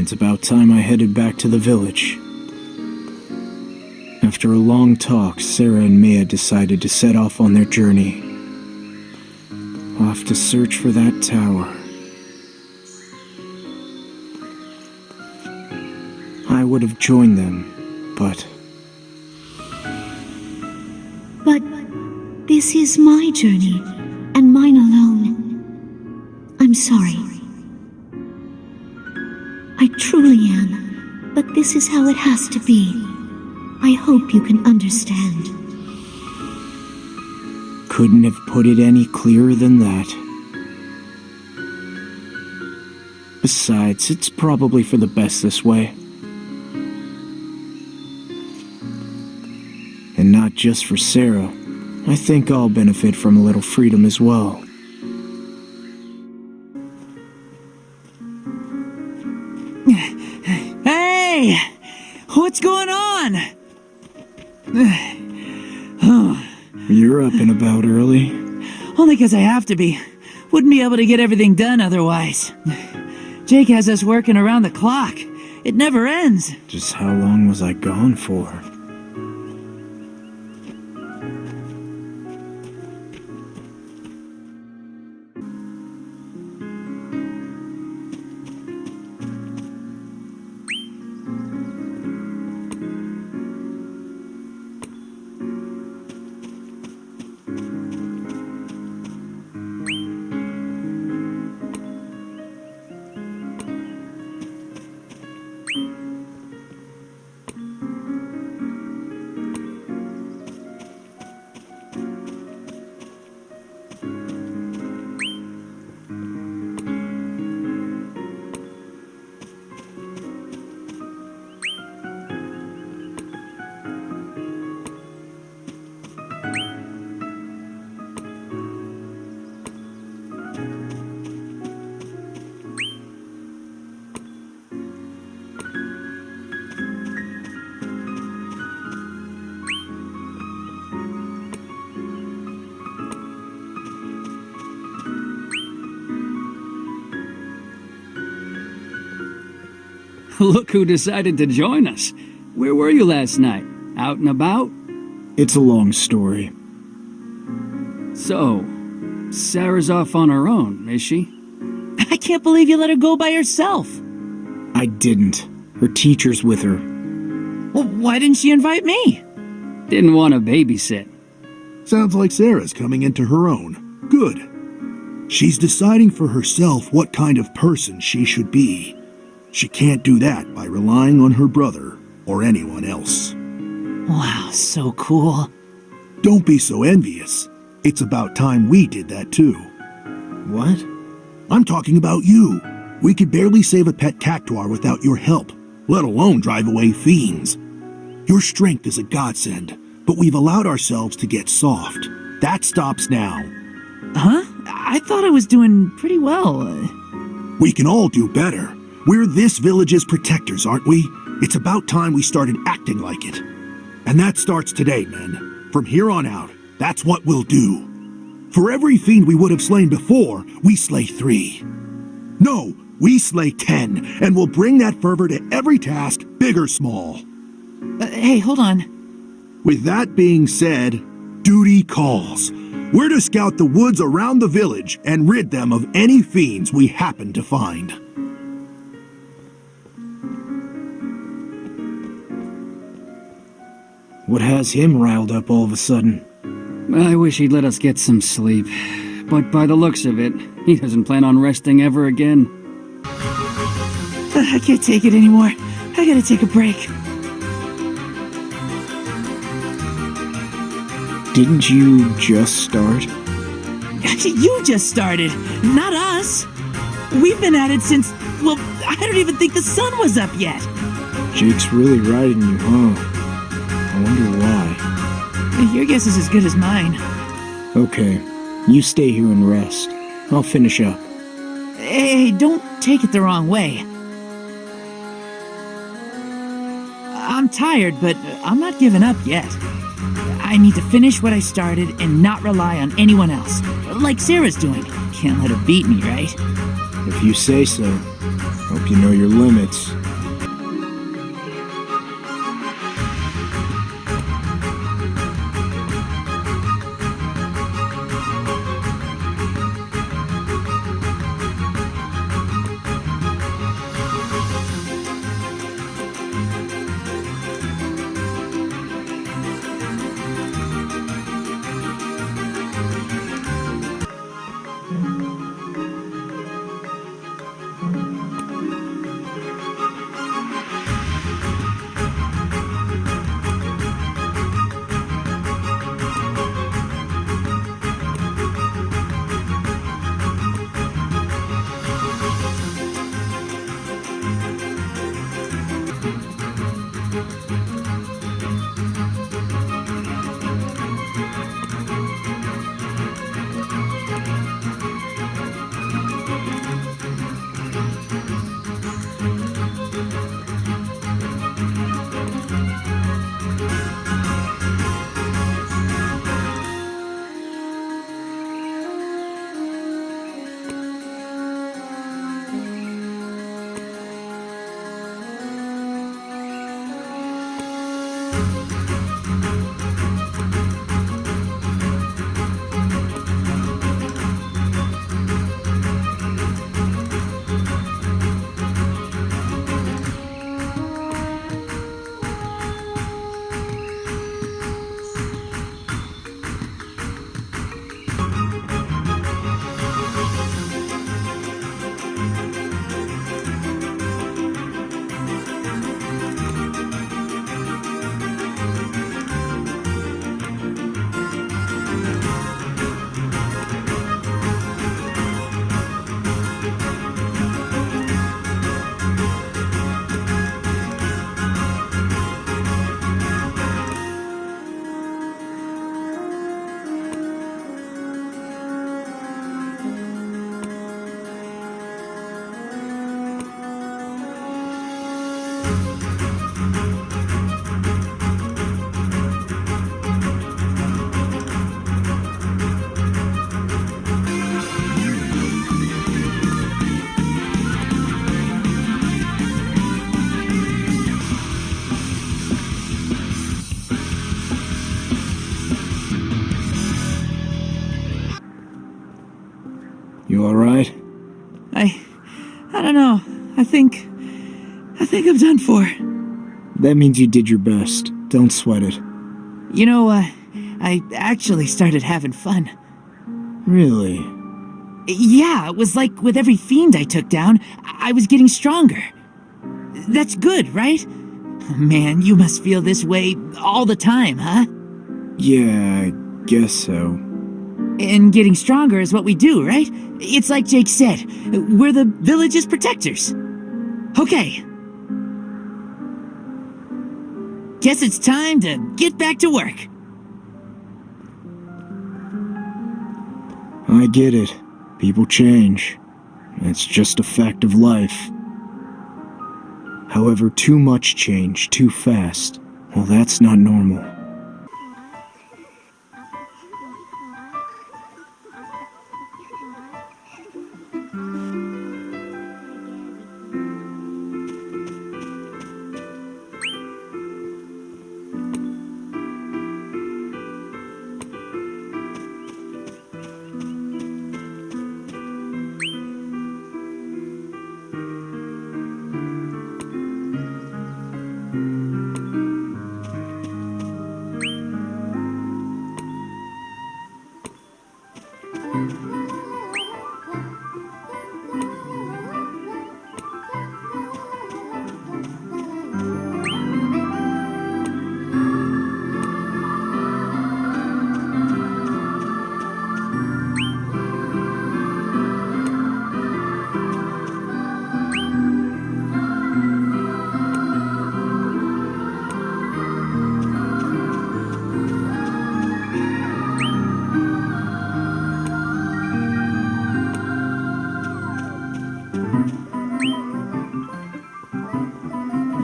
it's about time I headed back to the village. After a long talk, Sarah and Maya decided to set off on their journey. Off to search for that tower. I would have joined them, but... But this is my journey, and mine alone. I'm sorry. I truly am, but this is how it has to be. I hope you can understand. Couldn't have put it any clearer than that. Besides, it's probably for the best this way. And not just for Sarah. I think I'll benefit from a little freedom as well. Hey! What's going on? You're up and about early. Only because I have to be. Wouldn't be able to get everything done otherwise. Jake has us working around the clock. It never ends. Just how long was I gone for? Look who decided to join us. Where were you last night? Out and about? It's a long story. So, Sarah's off on her own, is she? I can't believe you let her go by herself. I didn't. Her teacher's with her. Well, why didn't she invite me? Didn't want to babysit. Sounds like Sarah's coming into her own. Good. She's deciding for herself what kind of person she should be. She can't do that by relying on her brother or anyone else. Wow, so cool. Don't be so envious. It's about time we did that too. What? I'm talking about you. We could barely save a pet cactuar without your help, let alone drive away fiends. Your strength is a godsend, but we've allowed ourselves to get soft. That stops now. Huh? I thought I was doing pretty well. We can all do better. We're this village's protectors, aren't we? It's about time we started acting like it. And that starts today, men. From here on out, that's what we'll do. For every fiend we would have slain before, we slay 3. No, we slay 10, and we'll bring that fervor to every task, big or small. Hey, hold on. With that being said, duty calls. We're to scout the woods around the village and rid them of any fiends we happen to find. What has him riled up all of a sudden? I wish he'd let us get some sleep. But by the looks of it, he doesn't plan on resting ever again. I can't take it anymore. I gotta take a break. Didn't you just start? You just started, not us. We've been at it since, well, I don't even think the sun was up yet. Jake's really riding you, huh? I wonder why. Your guess is as good as mine. Okay, you stay here and rest. I'll finish up. Hey, don't take it the wrong way. I'm tired, but I'm not giving up yet. I need to finish what I started and not rely on anyone else. Like Sarah's doing. Can't let her beat me, right? If you say so. Hope you know your limits. You alright? I don't know. I think I'm done for. That means you did your best. Don't sweat it. You know, I actually started having fun. Really? Yeah, it was like with every fiend I took down, I was getting stronger. That's good, right? Man, you must feel this way all the time, huh? Yeah, I guess so. And getting stronger is what we do, right? It's like Jake said, we're the village's protectors. Okay. Guess it's time to get back to work. I get it. People change. It's just a fact of life. However, too much change too fast, well, that's not normal.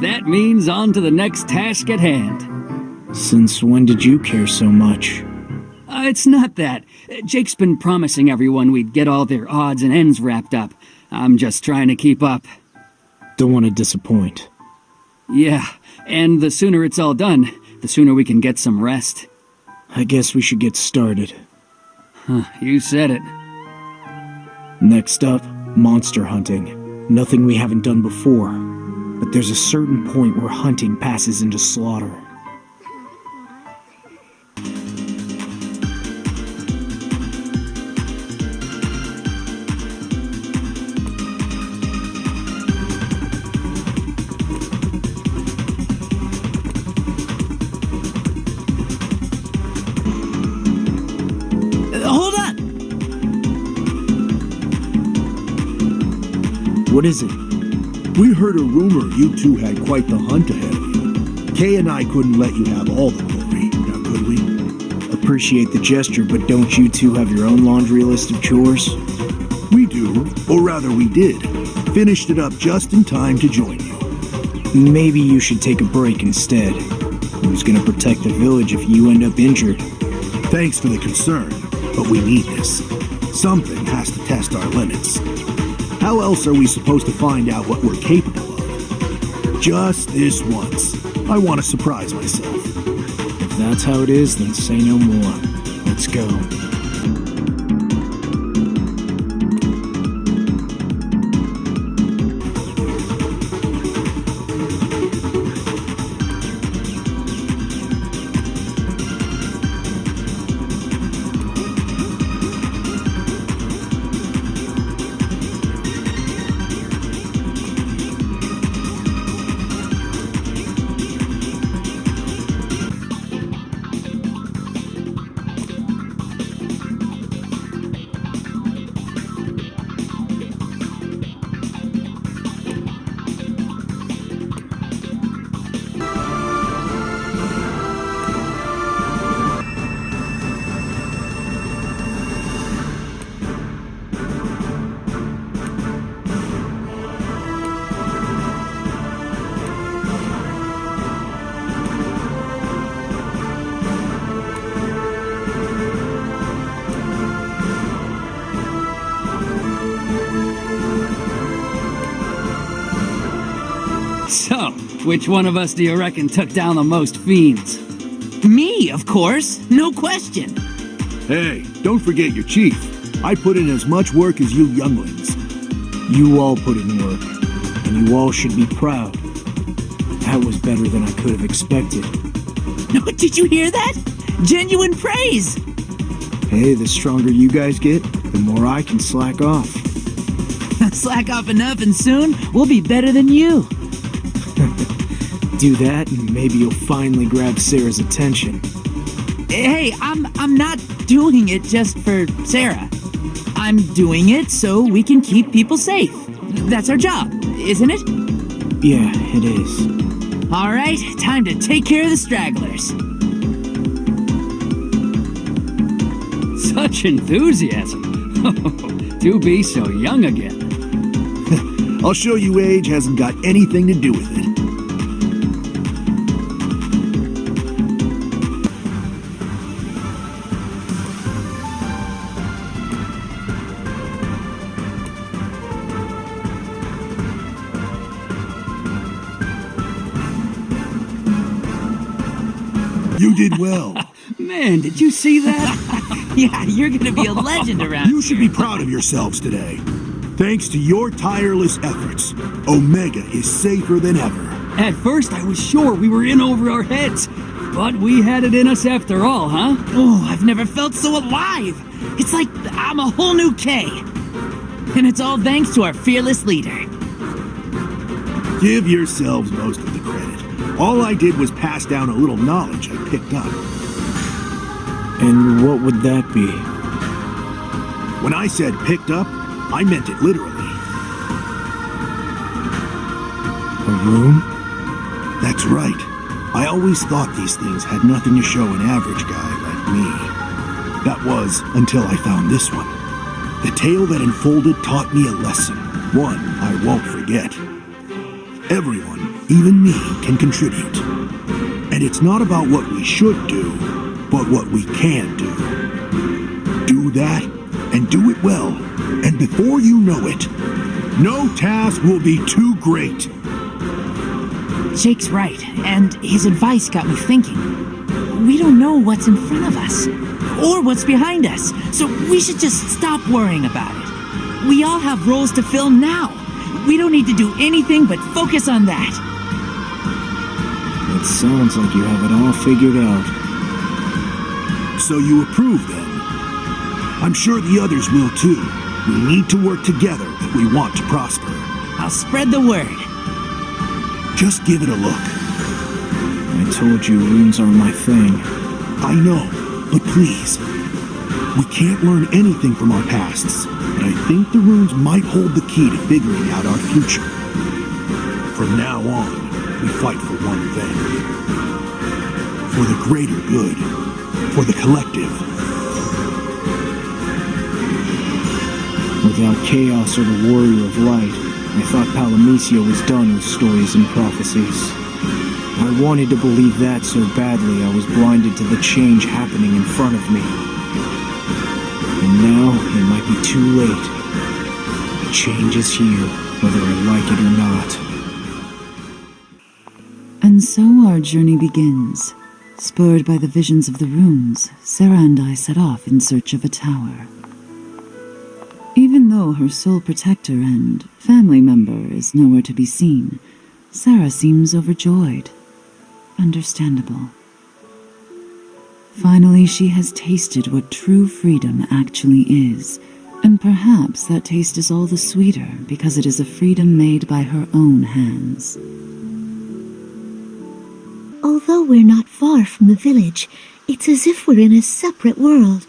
That means on to the next task at hand. Since when did you care so much? It's not that. Jake's been promising everyone we'd get all their odds and ends wrapped up. I'm just trying to keep up. Don't want to disappoint. Yeah, and the sooner it's all done, the sooner we can get some rest. I guess we should get started. You said it. Next up, monster hunting. Nothing we haven't done before. But there's a certain point where hunting passes into slaughter. Hold on! What is it? We heard a rumor you two had quite the hunt ahead of you. Kay and I couldn't let you have all the glory, now could we? Appreciate the gesture, but don't you two have your own laundry list of chores? We do, or rather we did. Finished it up just in time to join you. Maybe you should take a break instead. Who's gonna protect the village if you end up injured? Thanks for the concern, but we need this. Something has to test our limits. How else are we supposed to find out what we're capable of? Just this once. I want to surprise myself. If that's how it is, then say no more. Let's go. So, which one of us do you reckon took down the most fiends? Me, of course. No question. Hey, don't forget your chief. I put in as much work as you younglings. You all put in work, and you all should be proud. That was better than I could have expected. Did you hear that? Genuine praise! Hey, the stronger you guys get, the more I can slack off. Slack off enough and soon we'll be better than you. Do that and maybe you'll finally grab Sarah's attention. Hey, I'm not doing it just for Sarah. I'm doing it so we can keep people safe. That's our job, isn't it? Yeah, it is. All right, time to take care of the stragglers. Such enthusiasm. To be so young again. I'll show you age hasn't got anything to do with it. You did well. Man, did you see that? Yeah, you're gonna be a legend around You should be proud of yourselves today. Thanks to your tireless efforts, Omega is safer than ever. At first, I was sure we were in over our heads. But we had it in us after all, huh? Oh, I've never felt so alive. It's like I'm a whole new K. And it's all thanks to our fearless leader. Give yourselves most of the credit. All I did was pass down a little knowledge I picked up. And what would that be? When I said picked up, I meant it literally. A room? That's right. I always thought these things had nothing to show an average guy like me. That was until I found this one. The tale that unfolded taught me a lesson, one I won't forget. Everyone, even me, can contribute. And it's not about what we should do, but what we can do. Do that, and do it well, and before you know it, no task will be too great. Jake's right, and his advice got me thinking. We don't know what's in front of us, or what's behind us, so we should just stop worrying about it. We all have roles to fill now. We don't need to do anything but focus on that. It sounds like you have it all figured out. So you approve then? I'm sure the others will too. We need to work together if we want to prosper. I'll spread the word. Just give it a look. I told you runes are my thing. I know, but please. We can't learn anything from our pasts, but I think the runes might hold the key to figuring out our future. From now on, we fight for one thing. For the greater good. For the collective. Without Chaos or the Warrior of Light, I thought Palomisia was done with stories and prophecies. I wanted to believe that so badly I was blinded to the change happening in front of me. And now, it might be too late. Change is here, whether I like it or not. And so our journey begins. Spurred by the visions of the runes, Sarah and I set off in search of a tower. Even though her sole protector and family member is nowhere to be seen, Sarah seems overjoyed. Understandable. Finally, she has tasted what true freedom actually is, and perhaps that taste is all the sweeter because it is a freedom made by her own hands. Although we're not far from the village, it's as if we're in a separate world.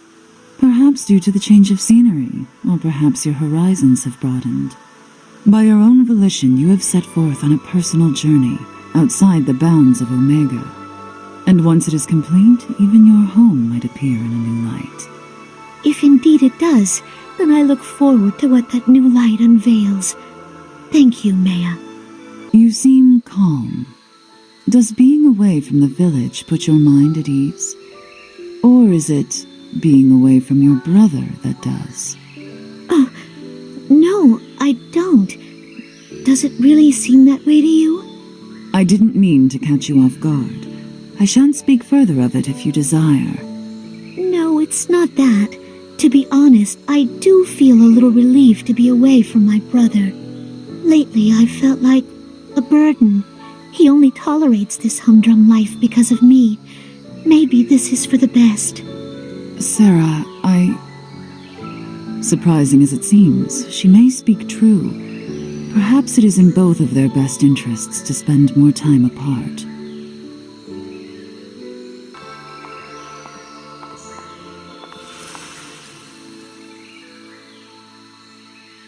Perhaps due to the change of scenery, or perhaps your horizons have broadened. By your own volition, you have set forth on a personal journey outside the bounds of Omega. And once it is complete, even your home might appear in a new light. If indeed it does, then I look forward to what that new light unveils. Thank you, Maya. You seem calm. Does being away from the village put your mind at ease? Or is it being away from your brother that does? Oh, no, I don't. Does it really seem that way to you? I didn't mean to catch you off guard. I shan't speak further of it if you desire. No, it's not that. To be honest, I do feel a little relieved to be away from my brother. Lately, I felt like a burden. He only tolerates this humdrum life because of me. Maybe this is for the best. Sarah, Surprising as it seems, she may speak true. Perhaps it is in both of their best interests to spend more time apart.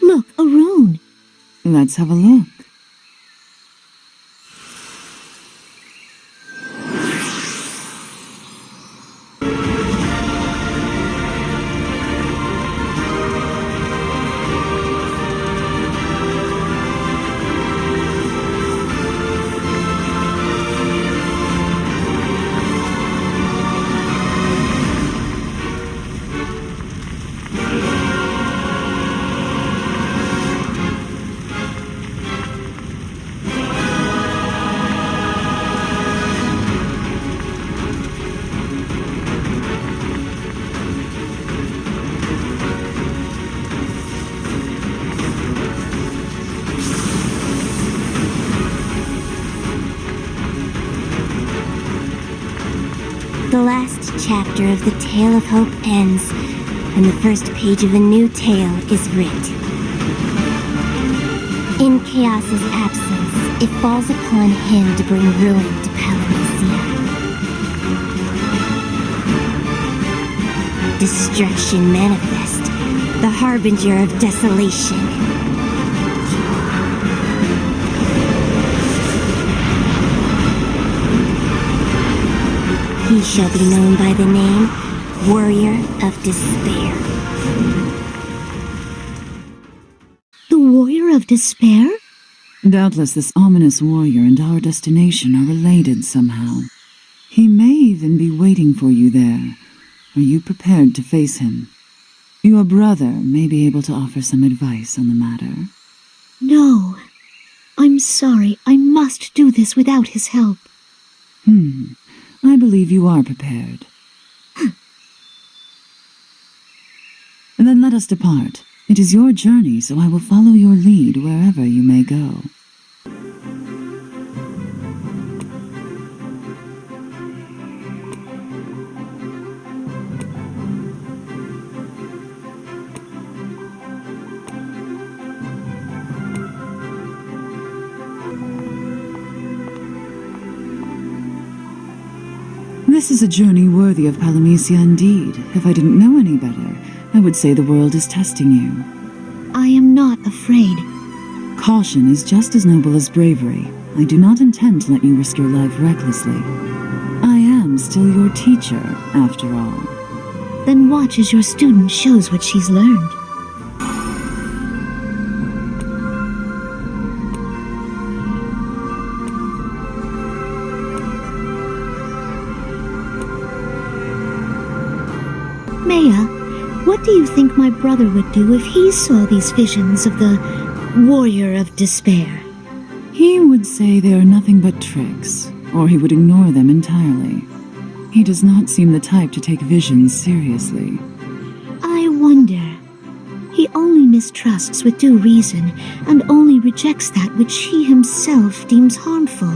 Look, a rune. Let's have a look. The last chapter of the Tale of Hope ends, and the first page of a new tale is writ. In Chaos's absence, it falls upon him to bring ruin to Palamecia. Destruction manifest, the harbinger of desolation. He shall be known by the name Warrior of Despair. The Warrior of Despair? Doubtless this ominous warrior and our destination are related somehow. He may even be waiting for you there. Are you prepared to face him? Your brother may be able to offer some advice on the matter. No. I'm sorry. I must do this without his help. I believe you are prepared. Then let us depart. It is your journey, so I will follow your lead wherever you may go. This is a journey worthy of Palamecia indeed. If I didn't know any better, I would say the world is testing you. I am not afraid. Caution is just as noble as bravery. I do not intend to let you risk your life recklessly. I am still your teacher, after all. Then watch as your student shows what she's learned. Maya, what do you think my brother would do if he saw these visions of the Warrior of Despair? He would say they are nothing but tricks, or he would ignore them entirely. He does not seem the type to take visions seriously. I wonder. He only mistrusts with due reason, and only rejects that which he himself deems harmful.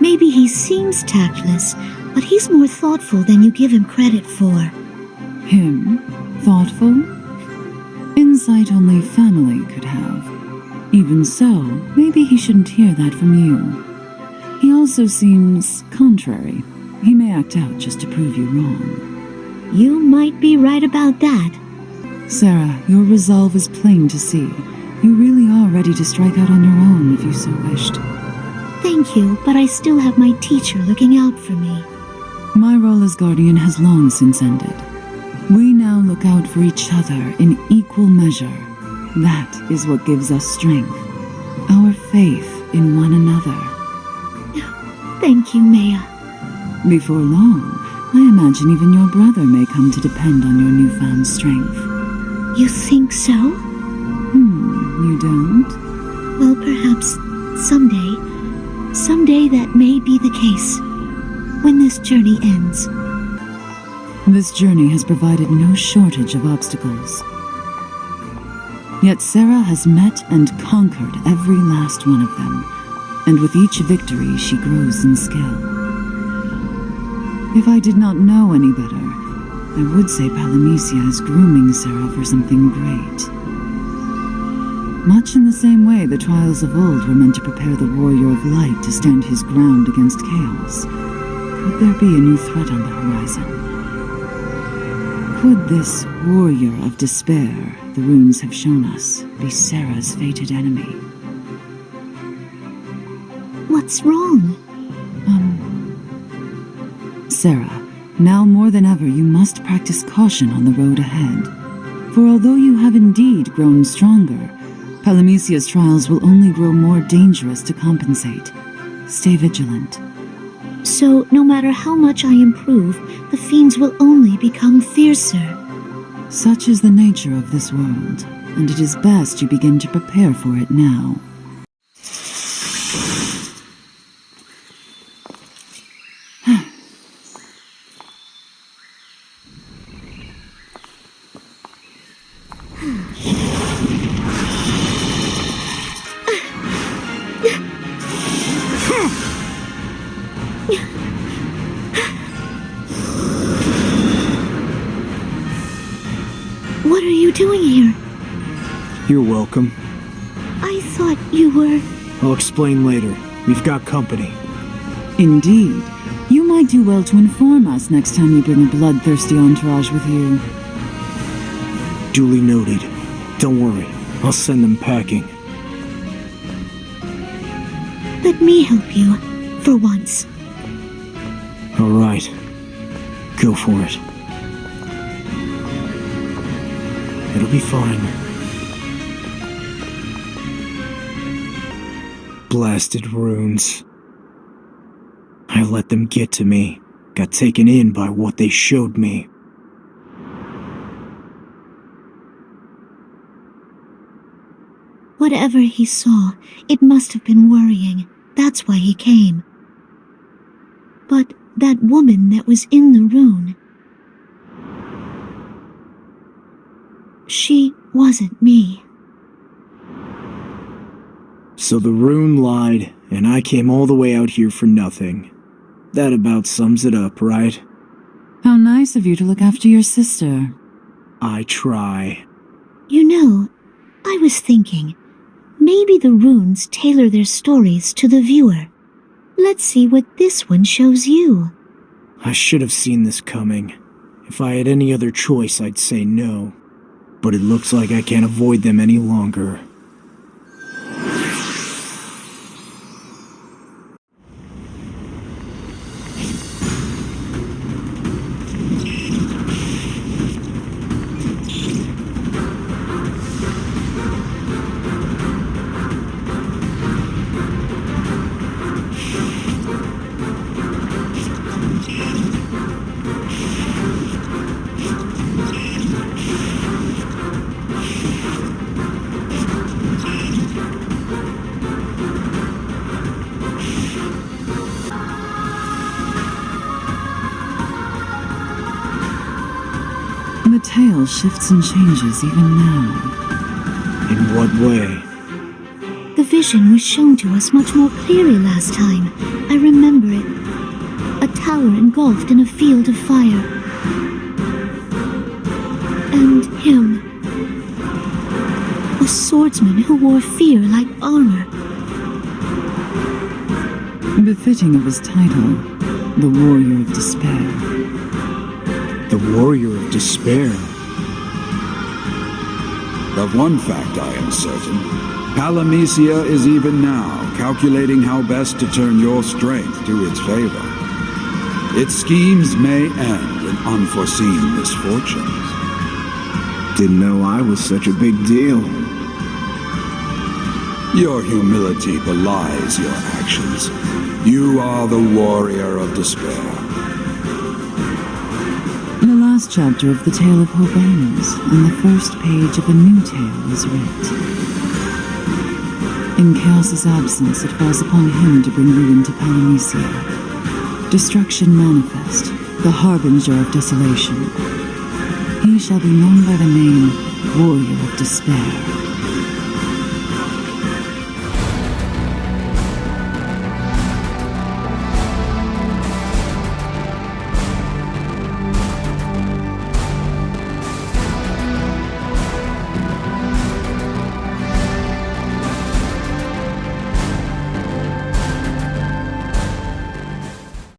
Maybe he seems tactless, but he's more thoughtful than you give him credit for. Him? Thoughtful? Insight only family could have. Even so, maybe he shouldn't hear that from you. He also seems contrary. He may act out just to prove you wrong. You might be right about that. Sarah, your resolve is plain to see. You really are ready to strike out on your own if you so wished. Thank you, but I still have my teacher looking out for me. My role as guardian has long since ended. We now look out for each other in equal measure. That is what gives us strength. Our faith in one another. Thank you, Maya. Before long, I imagine even your brother may come to depend on your newfound strength. You think so? You don't? Well, perhaps someday. Someday that may be the case. When this journey ends. This journey has provided no shortage of obstacles. Yet Sarah has met and conquered every last one of them, and with each victory she grows in skill. If I did not know any better, I would say Palamisia is grooming Sarah for something great. Much in the same way the trials of old were meant to prepare the warrior of light to stand his ground against chaos, could there be a new threat on the horizon? Could this warrior of despair the runes have shown us be Sarah's fated enemy? What's wrong? Sarah, now more than ever you must practice caution on the road ahead. For although you have indeed grown stronger, Palamisia's trials will only grow more dangerous to compensate. Stay vigilant. So, no matter how much I improve, the fiends will only become fiercer. Such is the nature of this world, and it is best you begin to prepare for it now. What are you doing here? You're welcome. I thought you were... I'll explain later. We've got company. Indeed. You might do well to inform us next time you bring a bloodthirsty entourage with you. Duly noted. Don't worry. I'll send them packing. Let me help you, for once. All right. Go for it. It'll be fine. Blasted runes. I let them get to me. Got taken in by what they showed me. Whatever he saw, it must have been worrying. That's why he came. But that woman that was in the rune... she wasn't me. So the rune lied, and I came all the way out here for nothing. That about sums it up, right? How nice of you to look after your sister. I try. You know, I was thinking, maybe the runes tailor their stories to the viewer. Let's see what this one shows you. I should have seen this coming. If I had any other choice, I'd say no. But it looks like I can't avoid them any longer. The tale shifts and changes even now. In what way? The vision was shown to us much more clearly last time. I remember it. A tower engulfed in a field of fire. And him. A swordsman who wore fear like armor. Befitting of his title, the Warrior of Despair. The Warrior of Despair. Of one fact I am certain. Palamisia is even now calculating how best to turn your strength to its favor. Its schemes may end in unforeseen misfortunes. Didn't know I was such a big deal. Your humility belies your actions. You are the Warrior of Despair. The last chapter of the Tale of Hope ends, and the first page of a new tale is writ. In Chaos's absence, it falls upon him to bring ruin to Palamisia. Destruction manifest, the harbinger of desolation. He shall be known by the name Warrior of Despair.